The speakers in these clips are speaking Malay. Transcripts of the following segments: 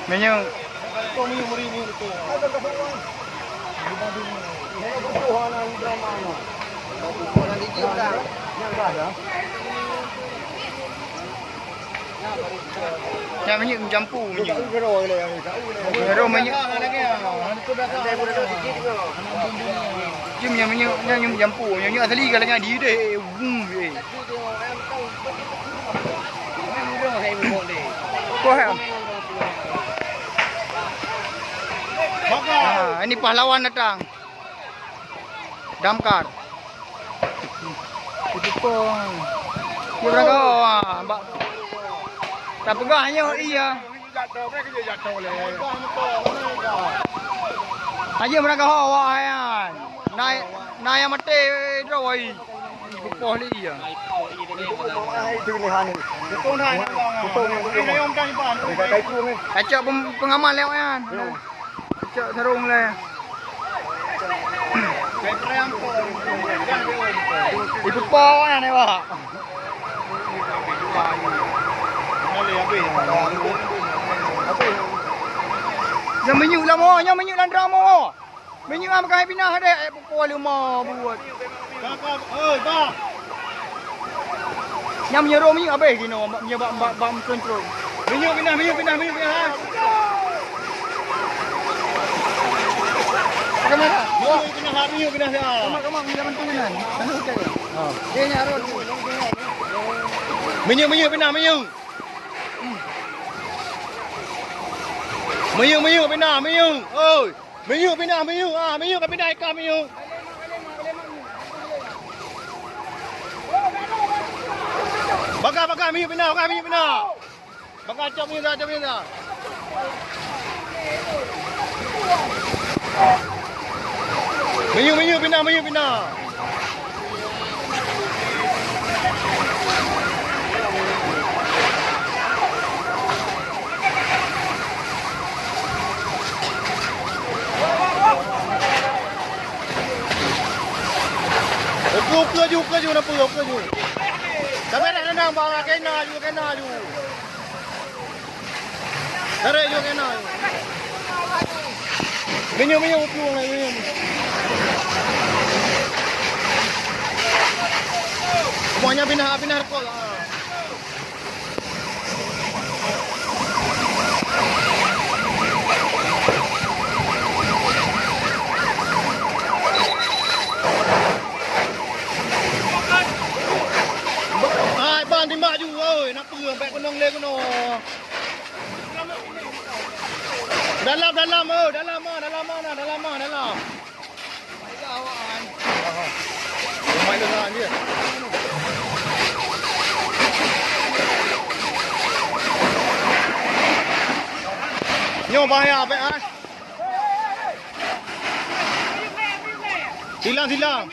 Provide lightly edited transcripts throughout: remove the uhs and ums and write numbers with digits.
Menyo. Kau menyo itu. Ada kebutuhan. Kebutuhan yang drama no. Kebutuhan di kita. Yang ada. Ya menyo jampu menyo. Gero ile yang itu. Gero menyo. Jom yang menyo yang jampu. Yang asli kalau yang di deh. Kau ini pahlawan datang. Damkar. Itu pun. Dia berapa? Mbak. Tak pegahnya iya. Aja mereka hawa yan. Naya mati rồi. Boleh iya. Itu pilihan. Betul dah. Ini yang kan pan. Acak pengamal lewat yan. Acak terung le. Ibu po yan eh pak. Yang menyuk lah mo, yang menyuk lah drama mo. Menyuk lah makan pinah ada. Pukul lima buat. Bang. Yang menyuruh menyuk habis gini. Menyuruh bak kontrol. Menyuk pinah. Kamera. Menyuk pinah dia. Kamu minta bantuan. Mana okey. Dia nyarut. Menyuk pinah. Menyuk pindah. Oi. Menyuk pindah. Menyuk ke pindah ikan menyuk. Bakar menyuk pindah. Bakar cop menyuk dah. Menyuk pindah. Oke nak pergi. Sampai nak nang bawa kena ju. Tarik ju kena. Menyuk pulang lagi. Semuanya pindah kol. Di mak ju oi nak perang baik kunong le kuno. Dalam. Kawan. Main dengan dia. Nyo bahaya baik ah. Silang.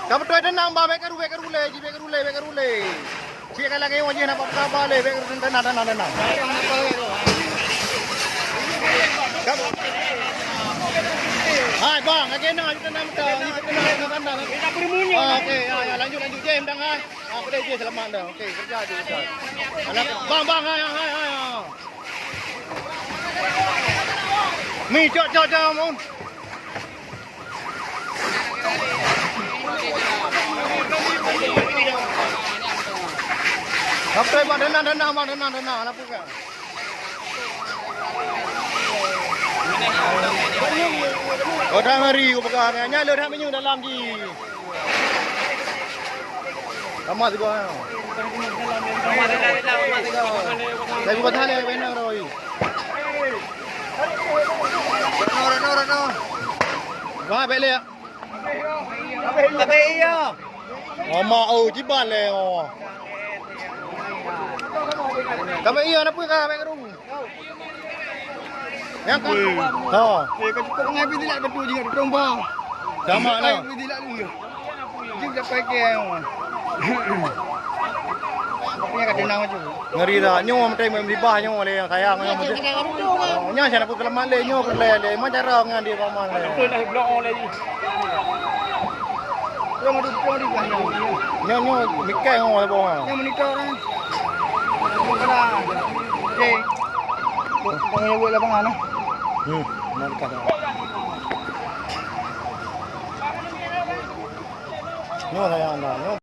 Kamu tuh ada nambah beker rule. Cik lagi wajib nak apa le beker tenang. Kamu. Hai bang, agenda kita nak tenang. Kita bermunyo. Okey, ya lanjut Jem dah hai. Aku dah je selamat dah. Okey, kerja je. Bang, hai. Mi cok mon. Apa buat tenang apa kan? Orang hari aku pegang nyala dah menyung dalam ji. Ramah juga. Saya buat hal yang benar Roy. Reno. Wah, balik. Tapi iya. Mau jiban le. Tapi iya nak pergi ke Meru. Yang kan? Ha. Kau cukup ngai pergi dilak betul je dong bang. Sama lah. Pergi dilak dulu. Jom sampai ke. Punya kat denang tu. Ngeri dah. Nyo macam membeli bah nyo le yang sayang nyo macam. Nyo saya nak pergi kelamat le nyo pergi le. Macam cara dengan dia kau mana. Betul dah blok le. Pulang di kan. Nyo, mikay mo wala po nga. Yang monitor kan. Yung kana. Okay. Pangayaw lang pang ano. Nalikas na. Nyo, kaya na. Nyo.